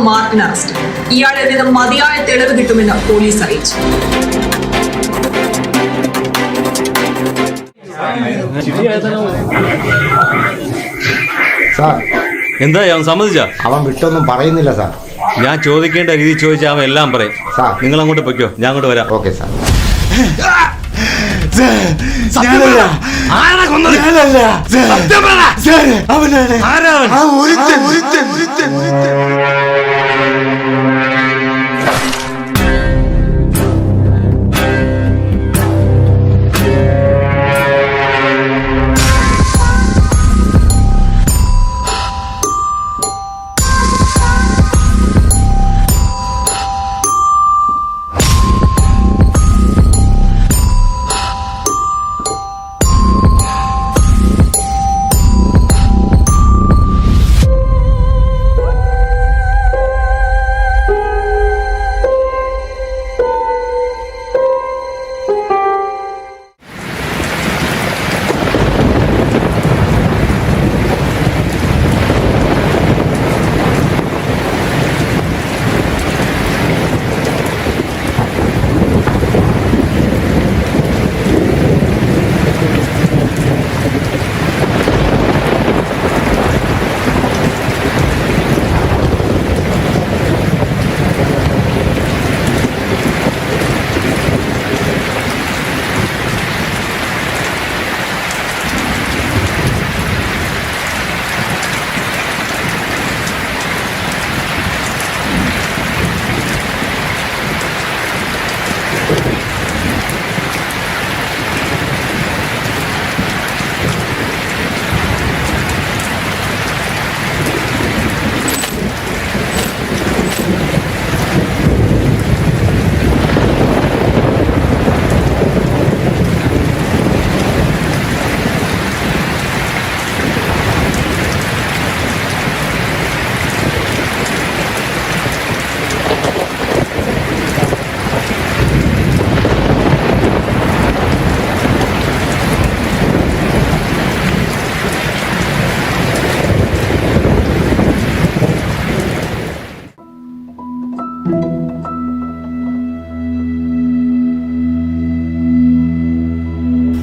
Martin arrest. ഇയാളിൽ നിന്ന് മതിയായ തെളിവ് കിട്ടുമെന്ന് പോലീസ് അറിയിച്ചു. സാർ, എന്തായി അവൻ സമ്മതിച്ച? അവൻ വിട്ടൊന്നും പറയുന്നില്ല സാർ. ഞാൻ ചോദിക്കേണ്ട രീതി ചോദിച്ചാൽ അവൻ എല്ലാം പറയും. സാർ, നിങ്ങൾ അങ്ങോട്ട് പൊയ്ക്കോ, ഞാൻ അങ്ങോട്ട് വരാം. Okay sir.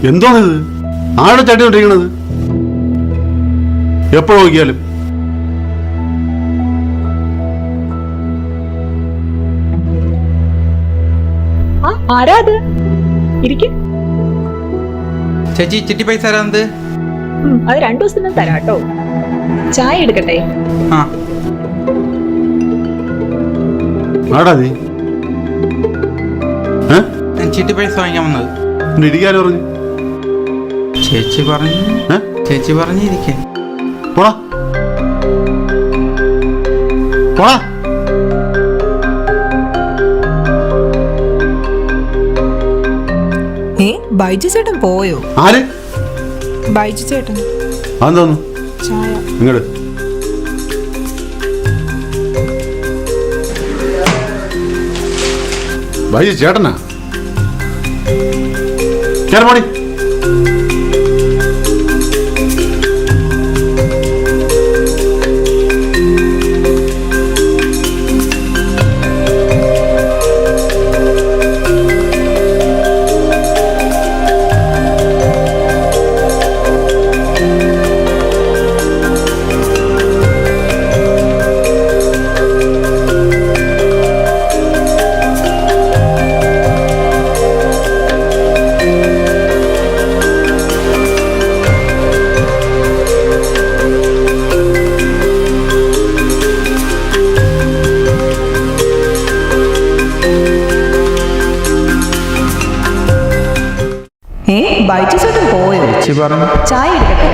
എന്തോന്നിത്? ആടെ ചട്ടിക്കൊണ്ടിരിക്കണത് എപ്പോഴും നോക്കിയാലും. ആരാ അത്? ഇരിക്കും. ചേച്ചി ചിട്ടി പൈസ തരാന്നത്? അത് 2 ദിവസത്തിന് തരാട്ടോ. ചായ എടുക്കട്ടെ? ആ ആടാ നീ? ഞാൻ ചിട്ടി പൈസ വാങ്ങിക്കാൻ വന്നത്. ഇരിക്കാനും പറഞ്ഞു. ചേച്ചി പറഞ്ഞിരിക്കേ. പോടാ പോടാ. ബൈജു ചേട്ടൻ പോയോ? ആര്? ബൈജു ചേട്ടൻ. അതെന്തോന്നു? ചായ ഇങ്ങോട്ട്. ബൈജു ചേട്ടനാ? കേരള ബൈജു ചേട്ടൻ പോയോ? ചേച്ചി പറഞ്ഞു. ചായ എടുക്കട്ടെ?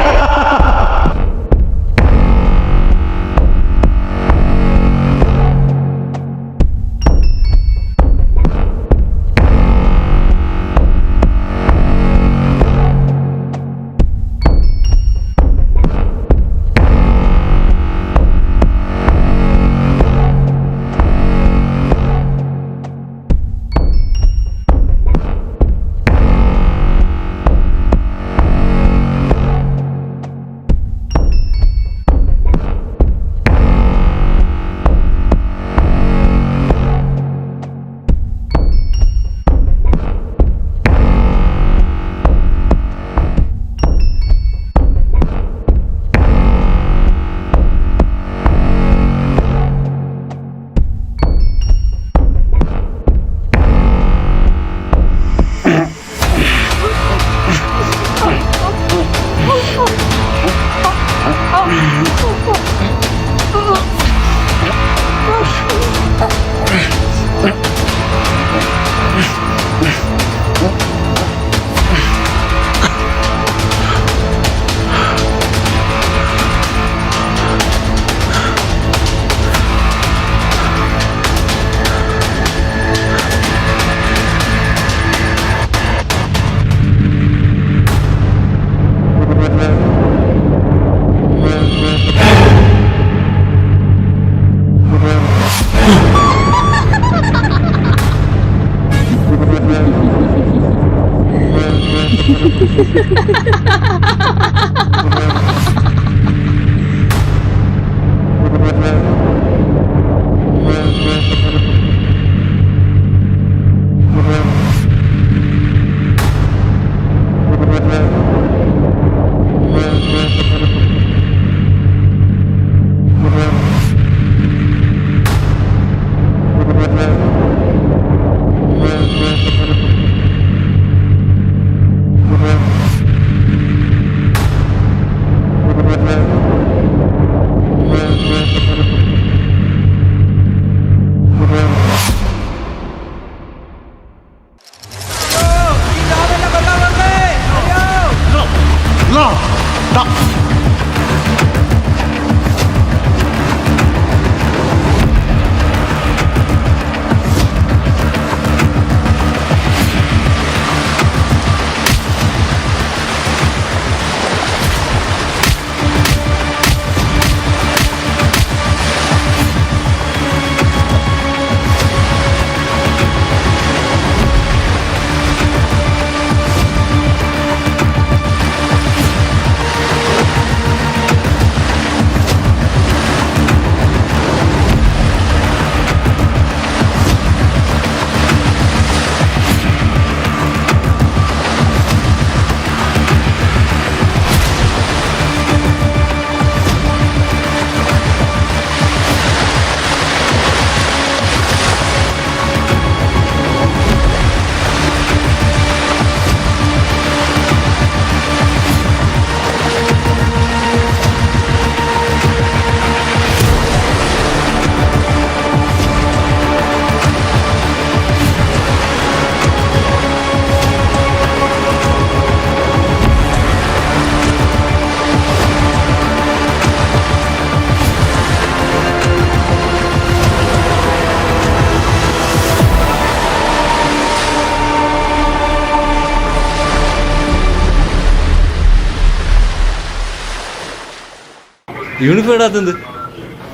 യൂണിഫോം ഇടാത്തത്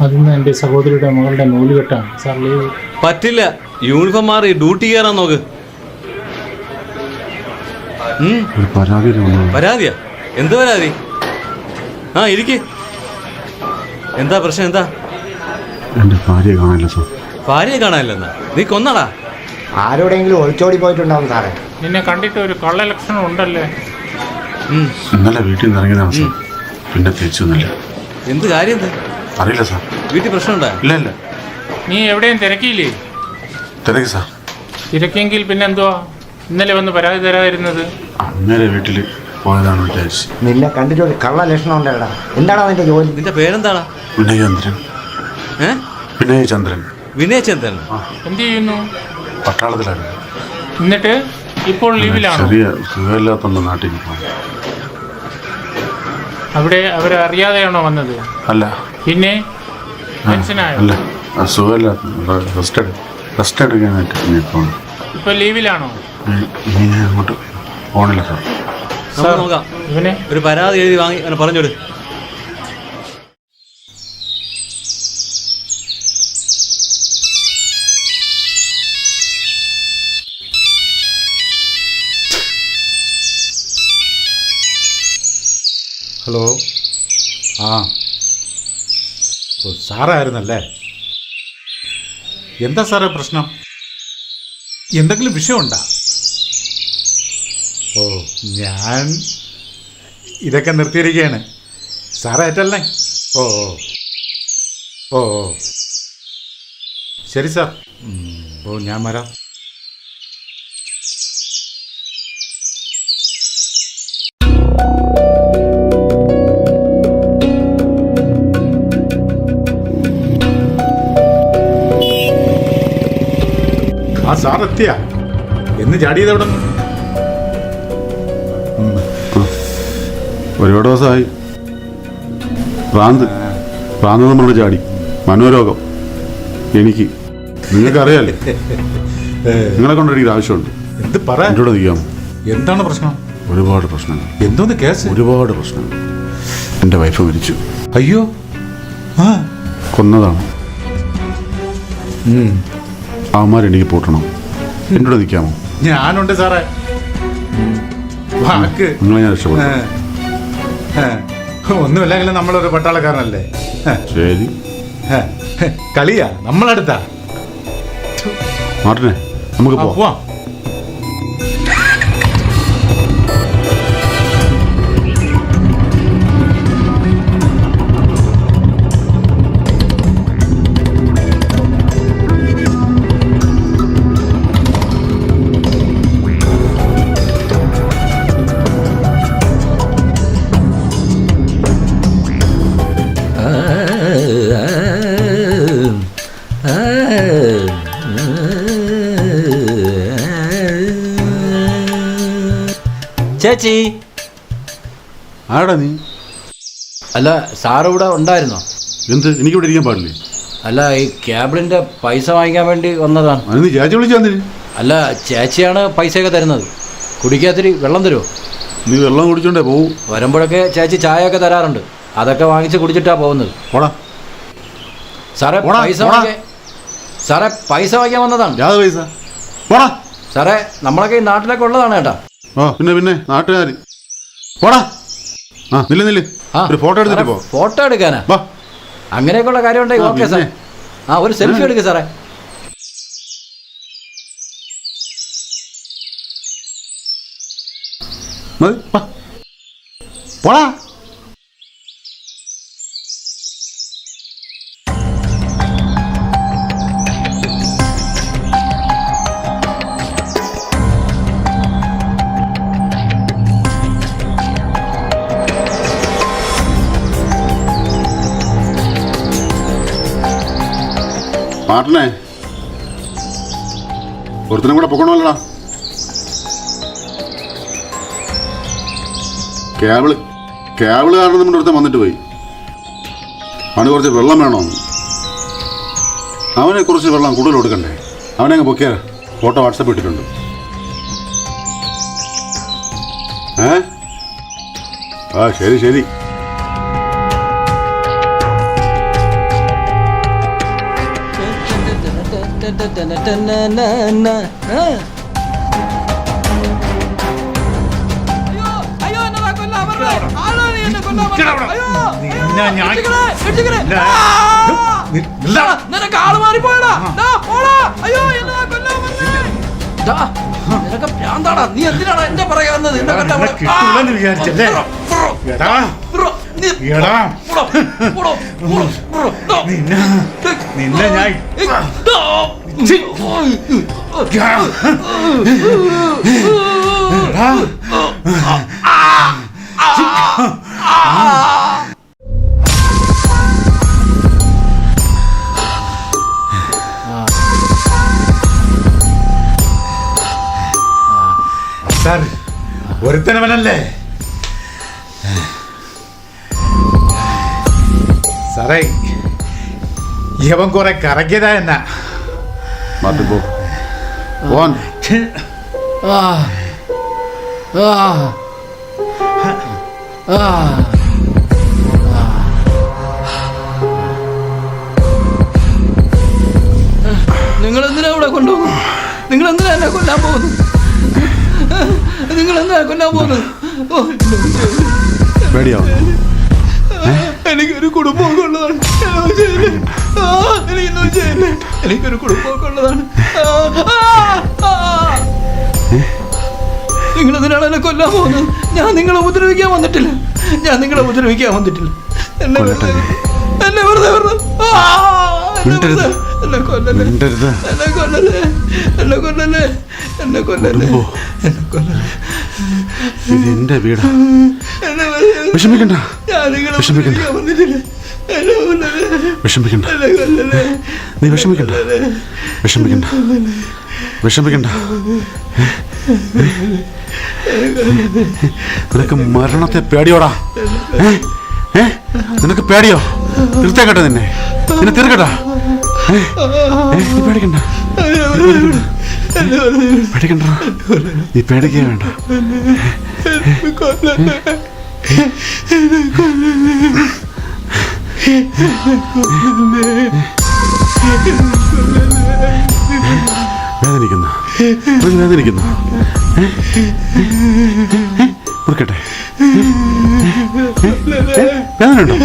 അതിന്ന് എൻ്റെ സഹോദരിയുടെ മകളുടെ നൂലുകെട്ടാണ് സാർ ലീവ്. പറ്റില്ല. യൂണിഫോം മാറി ഡ്യൂട്ടി കയറാൻ നോക്ക്. ഒരു പരാതിയാ? എന്ത് പരാതി? ആ ഇരിക്ക്. എന്താ പ്രശ്നം? എന്താ? എൻ്റെ ഭാര്യയെ കാണില്ല സാർ. ഭാര്യയെ കാണാനില്ലെന്നാ? നീ കൊന്നടാ? ആരോടെങ്കിലും ഒളിച്ചോടി പോയിട്ടുണ്ടാവും സാറേ. നിന്നെ കണ്ടിട്ട് ഒരു കള്ള ലക്ഷണം ഉണ്ടല്ലേ? ഇന്നലെ വീട്ടിൽ നിന്ന് ഇറങ്ങിയതാണ് സാർ. പിന്നെ തിരിച്ചൊന്നുമില്ല. എന്ത് കാര്യം? എന്ത് അറിയില്ല സാർ. വീട്ടിൽ പ്രശ്നമുണ്ടാ? ഇല്ല ഇല്ല. നീ എവിടെയും തിരക്കിയില്ലേ? തിരക്കി സാർ. തിരക്കിയെങ്കിൽ പിന്നെന്തുവാ ഇന്നലെ വന്ന് പരാതി തരാതിരുന്നത്? അന്നേരെ വീട്ടിൽ പോയതാണ് വിചാരിച്ച്. നിന്നെ കണ്ടിട്ട് ഒരു കള്ള ലക്ഷണം ഉണ്ടല്ലടാ. എന്താണ് നിന്റെ ജോലി? നിന്റെ പേരെന്താടാ? വിനയചന്ദ്രൻ. വിനയചന്ദ്രൻ. വിനയചന്ദ്രൻ. എന്ത് ചെയ്യുന്നു? പട്ടാളത്തിലായിരുന്നു. എന്നിട്ട് ഇപ്പോൾ ലീവിലാണോ? ചെറിയ സുഖമില്ലാത്തോണ്ട് നാട്ടിൽ പോയി. അവിടെ അവരെ അറിയാതെയാണോ വന്നത്? അല്ല. പിന്നെ ടെൻഷനായോ? അല്ല, സുഖമില്ലാത്ത റെസ്റ്റ് എടുക്കാനായിട്ട് ഇനി പോകണം. ഇപ്പൊ ലീവിലാണോ? ഇനി ഞാൻ അങ്ങോട്ട് പോകണില്ല സാർ. നമുക്ക് നോക്കാം. ഇവനെ ഒരു പരാതി എഴുതി വാങ്ങി അവനെ പറഞ്ഞോട്. ഹലോ. ആ, സാറായിരുന്നല്ലേ? എന്താ സാറേ പ്രശ്നം? എന്തെങ്കിലും വിഷയമുണ്ടോ? ഓ, ഞാൻ ഇതൊക്കെ നിർത്തിയിരിക്കുകയാണ്. സാറേറ്റല്ലേ? ഓ ഓ ഓ ഓ ശരി സാർ. ഓ, ഞാൻ വരാം. ആ സാർ എത്തിയാ? എന്ന് ചാടിയത് എവിടെ നിന്ന്? ഒരുപാട് ദിവസമായി. ഭ്രാന്ത് നമ്മൾ ചാടി. മനോരോഗം എനിക്ക്. നിങ്ങൾക്കറിയാലേ, നിങ്ങളെ കൊണ്ടെനിക്ക് ആവശ്യമുണ്ട്. എന്ത് പറയാൻ? എന്നോട് നിൽക്കാമോ? എന്താണ് പ്രശ്നം? ഒരുപാട് പ്രശ്നങ്ങൾ. എന്തോന്ന് കേസ്? ഒരുപാട് പ്രശ്നങ്ങൾ. എൻ്റെ വൈഫ് മരിച്ചു. അയ്യോ. ആ, കൊന്നതാണ്. അവന്മാരെനിക്ക് പൂട്ടണം. എന്നോട് നിൽക്കാമോ? ഞാനുണ്ട് സാറേ. വാക്ക് നിങ്ങളെ ഞാൻ രക്ഷപ്പെടും. ഒന്നുമില്ലെങ്കിലും നമ്മളൊരു പട്ടാളക്കാരനല്ലേ. ശരി കളിയാ നമ്മളടുത്താ. മാർട്ടിനെ നമുക്ക് പോവാം. പോവാം. ചേച്ചി, ആടാ നീ? അല്ല സാറ് ഇവിടെ ഉണ്ടായിരുന്നോ? എന്ത്, എനിക്കിവിടെ ഇരിക്കാൻ പാടില്ലേ? അല്ല, ഈ കേബിളിന്റെ പൈസ വാങ്ങിക്കാൻ വേണ്ടി വന്നതാണ്. അത് നീ ചേച്ചി വിളിച്ചു തന്നിന്? അല്ല, ചേച്ചിയാണ് പൈസയൊക്കെ തരുന്നത്. കുടിക്കാത്തിരി വെള്ളം തരുമോ? നീ വെള്ളം കുടിച്ചോണ്ടേ പോവും. വരുമ്പോഴൊക്കെ ചേച്ചി ചായയൊക്കെ തരാറുണ്ട്. അതൊക്കെ വാങ്ങിച്ച് കുടിച്ചിട്ടാ പോകുന്നത്. പോടാ സാറേ, പൈസ വാങ്ങിക്കാൻ വന്നതാണ്. യാത് പൈസ? പോടാ സാറേ, നമ്മളൊക്കെ ഈ നാട്ടിലൊക്കെ ഉള്ളതാണ് കേട്ടാ. പിന്നെ നാട്ടുകാർ പോടാ. നില്ല് ഒരു ഫോട്ടോ എടുത്തിട്ട് പോ. ഫോട്ടോ എടുക്കാനാ? അങ്ങനെയൊക്കെയുള്ള കാര്യം ഉണ്ടെങ്കിൽ ഓക്കെ സാർ. ഒരു സെൽഫി എടുക്കുക സാറേ. പോടാ. മാർട്ടിനെ, ഒരുത്തനും കൂടെ പൊക്കണമല്ലടാ. കേബിള് കാരണം നമ്മുടെ ഒരുത്തൻ വന്നിട്ട് പോയി. അവന് കുറച്ച് വെള്ളം വേണോ? അവനെ കുറച്ച് വെള്ളം കൂടുതൽ കൊടുക്കണ്ടേ? അവനെ അങ്ങ് പൊക്കിയാ. ഫോട്ടോ വാട്സപ്പ് ഇട്ടിട്ടുണ്ട്. ശരി. നീ എന്തിനാണ് എന്റെ പറയാവുന്നത്? നിന്നെ ഞാൻ സാർ, ഒരുത്തനവനല്ലേ സാറേ? ഇവൻ കുറെ കറക്കിയതാ എന്നാ. നിങ്ങൾ എന്തിനാ ഇവിടെ കൊണ്ടുപോകുന്നു? നിങ്ങൾ എന്തിനാ എന്നെ കൊല്ലാൻ പോകുന്നു? നിങ്ങൾ എന്താ കൊല്ലാൻ പോകുന്നത്? എനിക്കൊരു കുടുംബമൊക്കെ ഉള്ളതാണ്. എനിക്കൊരു കുടുംബമൊക്കെ ഉള്ളതാണ്. നിങ്ങൾ എന്തിനാണ് എന്നെ കൊല്ലാൻ പോകുന്നത്? ഞാൻ നിങ്ങളെ ഉപദ്രവിക്കാൻ വന്നിട്ടില്ല. എന്നെ വെറുതെ എന്റെ വീടാ. വിഷമിക്കണ്ട. നീ വിഷമിക്കണ്ട. നിനക്ക് മരണത്തെ പേടിയോടാ? നിനക്ക് പേടിയോ? തീർത്തേക്കട്ടെ നിന്നെ തീർക്കട്ടാ. നീ പേടിക്കണ്ട. നീ പേടിക്കേ വേണ്ട. വേദനിക്കുന്നു. നോക്കട്ടെ. വേദനയുണ്ടോ?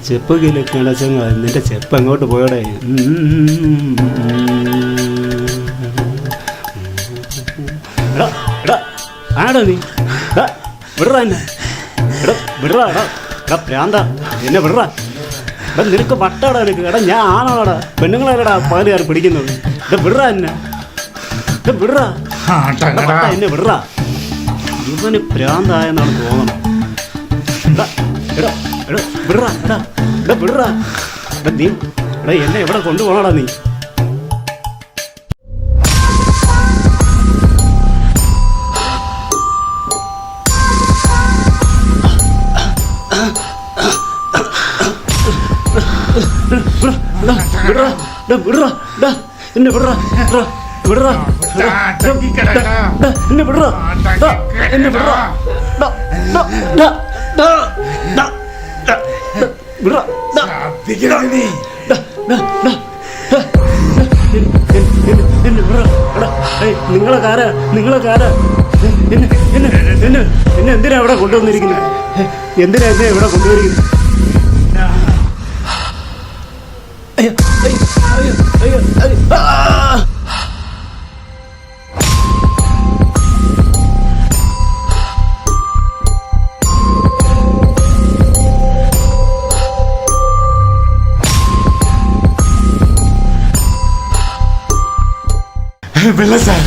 ചെപ്പ് കിലക്കണ ചങ്ങ നിന്റെ ചെപ്പ് അങ്ങോട്ട് പോയോടെ. ആടാ നീ വിടറാ എന്നെ. വിടറാ പ്രാന്ത എന്നെ വിടറാ. നിനക്ക് വട്ടാടാ നിനക്ക്. എടാ ഞാൻ ആണോടാ. പെണ്ണുങ്ങളല്ലടാ പകലുകാർ പിടിക്കുന്നത്. വിടറാ എന്നെ. വിടറാ എന്നെ വിടറാ. ഇവന് പ്രാന്തായെന്നാണ് തോന്നണം. വിടറാ എടാ വിടറാ. നീ എടാ എന്നെ എവിടെ കൊണ്ടുപോകണടാ നീ. എന്നെ വിടറാ വിടറാ എന്നെ വിടറാ എന്നെ വിടറാ നിങ്ങളെ എന്നെ എന്തിനാ ഇവിടെ കൊണ്ടുവന്നിരിക്കുന്നത്? എന്തിനാ എന്നെ ഇവിടെ കൊണ്ടുവന്നിരിക്കുന്നത്? വെള്ള സാർ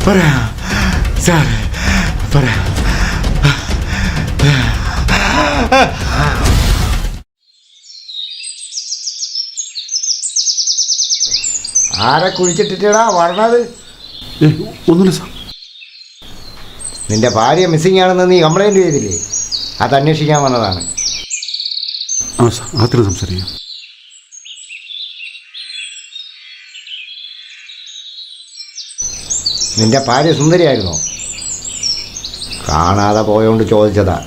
പറയാ സാർ പറയാ. ആരെ കുഴിച്ചിട്ടിട്ടാ പറഞ്ഞത്? ഒന്നുമില്ല സാർ. നിന്റെ ഭാര്യ മിസ്സിംഗ് ആണെന്ന് നീ കംപ്ലൈൻറ്റ് ചെയ്തില്ലേ? അത് അന്വേഷിക്കാൻ വന്നതാണ്. ആ സാർ, അത്ര സംസാരിക്കാം. നിന്റെ ഭാര്യ സുന്ദരിയായിരുന്നോ? കാണാതെ പോയോണ്ട് ചോദിച്ചതാ.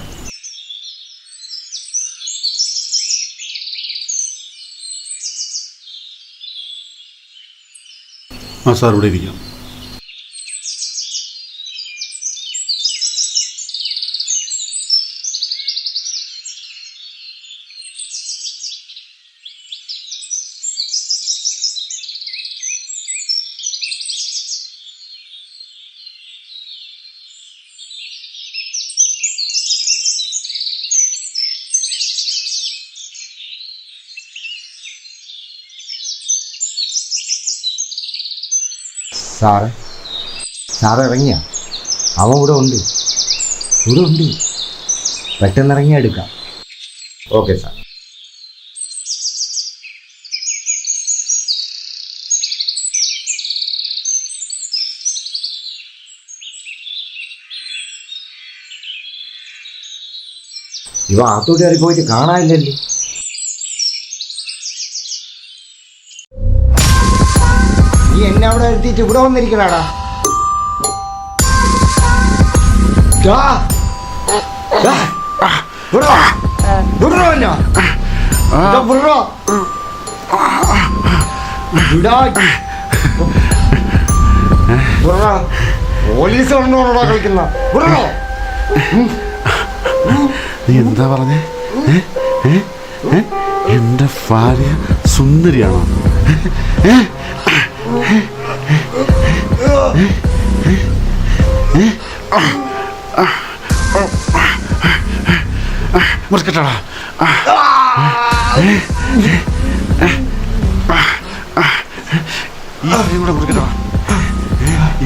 ആ സാർ, ഇവിടെ ഇരിക്കാം. സാറ് ഇറങ്ങിയ അവൻ ഇവിടെ ഉണ്ട്. പെട്ടെന്ന് ഇറങ്ങി എടുക്കാം. Okay sir. ഇവ അകത്തോട്ട് കയറി പോയിട്ട് കാണാനില്ലല്ലേ? നീ എന്നെ അവിടെ എത്തിയിട്ട് ഇവിടെ വന്നിരിക്കണാടാ. പോലീസ് കൊണ്ടോടാ കളിക്കുന്ന. നീ എന്താ പറഞ്ഞേ? എന്റെ ഭാര്യ സുന്ദരിയാണോ? മുറിക്കട്ടാടാ. ഈ കൈ കൂടെ മുറിക്കട്ടാ.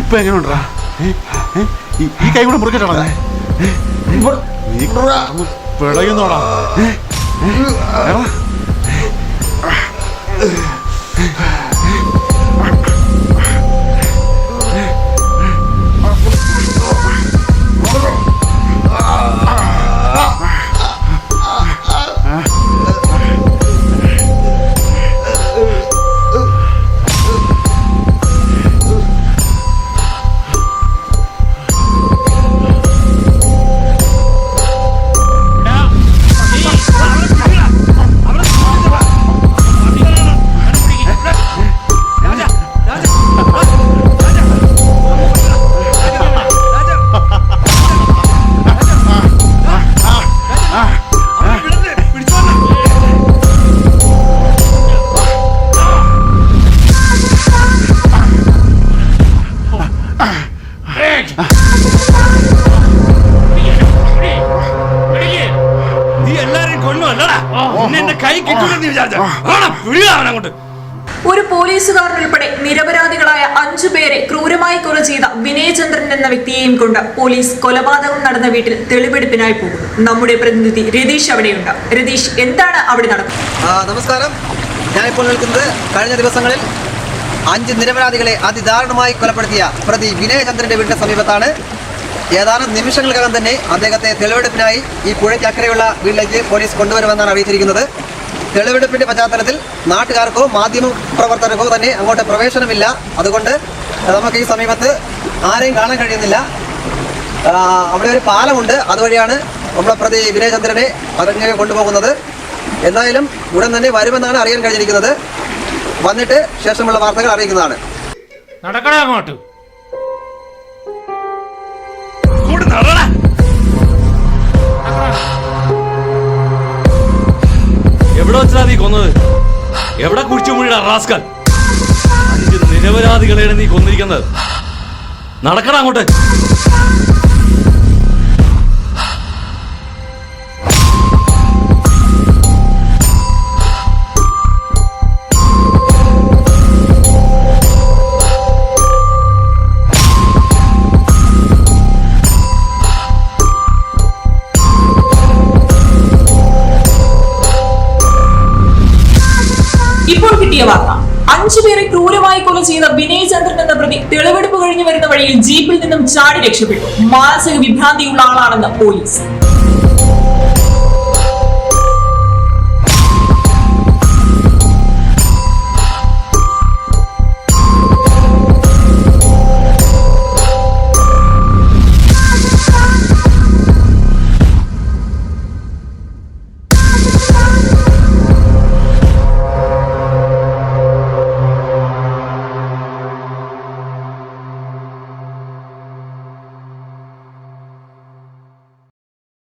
ഇപ്പൊ എങ്ങനെ ഉണ്ടാ? ഈ കൈ കൂടെ മുറിക്കട്ടാടാ. നീ പിടയുന്നോടാ. ഒരു പോലീസുകാരൻ ഉൾപ്പെടെ നിരപരാധികളായ 5 പേരെ ക്രൂരമായി കൊല ചെയ്ത വിനയചന്ദ്രൻ എന്ന വ്യക്തിയെയും കൊണ്ട് പോലീസ് കൊലപാതകം നടന്ന വീട്ടിൽ തെളിവെടുപ്പിനായി പോകുന്നു. നമ്മുടെ പ്രതിനിധി രതീഷ് അവിടെയുണ്ട്. രതീഷ്, എന്താണ് അവിടെ നടക്കുന്നത്? നമസ്കാരം. ഞാനിപ്പോൾ നിൽക്കുന്നത് കഴിഞ്ഞ ദിവസങ്ങളിൽ 5 നിരപരാധികളെ അതിദാരുണമായി കൊലപ്പെടുത്തിയ പ്രതി വിനയചന്ദ്രന്റെ വീടിന്റെ സമീപത്താണ്. ഏതാനും നിമിഷങ്ങൾക്കകം തന്നെ അദ്ദേഹത്തെ തെളിവെടുപ്പിനായി ഈ പുഴയ്ക്കക്കരെയുള്ള വീട്ടിലേക്ക് പോലീസ് കൊണ്ടുവരുമെന്നാണ് അറിയിച്ചിരിക്കുന്നത്. തെളിവെടുപ്പിന്റെ പശ്ചാത്തലത്തിൽ നാട്ടുകാർക്കോ മാധ്യമ പ്രവർത്തകർക്കോ തന്നെ അങ്ങോട്ട് പ്രവേശനമില്ല. അതുകൊണ്ട് നമുക്ക് ഈ സമീപത്ത് ആരെയും കാണാൻ കഴിയുന്നില്ല. അവിടെ ഒരു പാലമുണ്ട്, അതുവഴിയാണ് നമ്മുടെ പ്രതി വിനയചന്ദ്രനെ അതങ്ങനെ കൊണ്ടുപോകുന്നത്. എന്തായാലും ഉടൻ തന്നെ വരുമെന്നാണ് അറിയാൻ കഴിഞ്ഞിരിക്കുന്നത്. വന്നിട്ട് ശേഷമുള്ള വാർത്തകൾ അറിയിക്കുന്നതാണ്. നടക്കണേ അങ്ങോട്ട്. എവിടെ വെച്ചാ നീ കൊന്നത്? എവിടെ കുഴിച്ചു മുഴിയുടെ റാസ്കൽ? 5 നിരപരാധികളെയാണ് നീ കൊന്നിരിക്കുന്നത്. നടക്കണം അങ്ങോട്ട്. ഇപ്പോൾ കിട്ടിയ വാർത്ത, 5 പേരെ ക്രൂരമായി കൊല ചെയ്ത വിനയചന്ദ്രൻ എന്ന പ്രതി തെളിവെടുപ്പ് കഴിഞ്ഞു വരുന്ന വഴിയിൽ ജീപ്പിൽ നിന്നും ചാടി രക്ഷപ്പെട്ടു. മാനസിക വിഭ്രാന്തിയുള്ള ആളാണെന്ന് പോലീസ്.